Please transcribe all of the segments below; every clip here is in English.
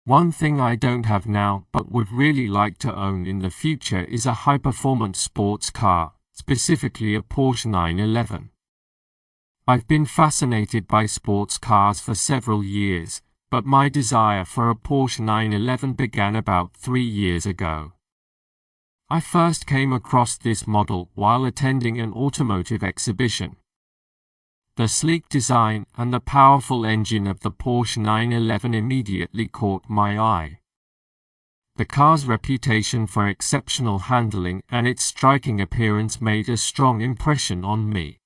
One thing I don't have now but would really like to own in the future is a high-performance sports car, specifically a Porsche 911. I've been fascinated by sports cars for several years, but my desire for a Porsche 911 began about 3 years ago. I first came across this model while attending an automotive exhibition. The sleek design and the powerful engine of the Porsche 911 immediately caught my eye. The car's reputation for exceptional handling and its striking appearance made a strong impression on me.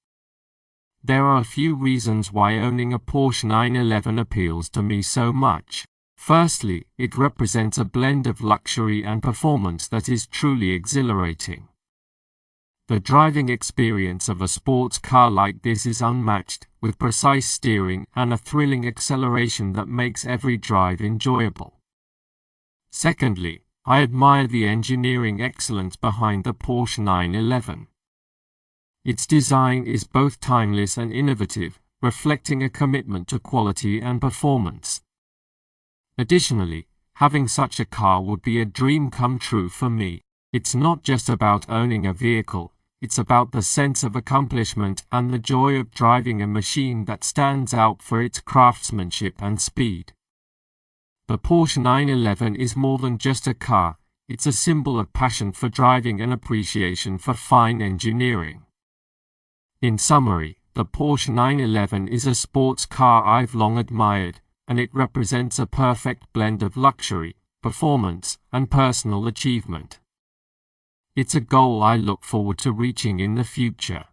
There are a few reasons why owning a Porsche 911 appeals to me so much. Firstly, it represents a blend of luxury and performance that is truly exhilarating. The driving experience of a sports car like this is unmatched, with precise steering and a thrilling acceleration that makes every drive enjoyable. Secondly, I admire the engineering excellence behind the Porsche 911. Its design is both timeless and innovative, reflecting a commitment to quality and performance. Additionally, having such a car would be a dream come true for me. It's not just about owning a vehicle, it's about the sense of accomplishment and the joy of driving a machine that stands out for its craftsmanship and speed. The Porsche 911 is more than just a car, it's a symbol of passion for driving and appreciation for fine engineering. In summary, the Porsche 911 is a sports car I've long admired, and it represents a perfect blend of luxury, performance, and personal achievement. It's a goal I look forward to reaching in the future.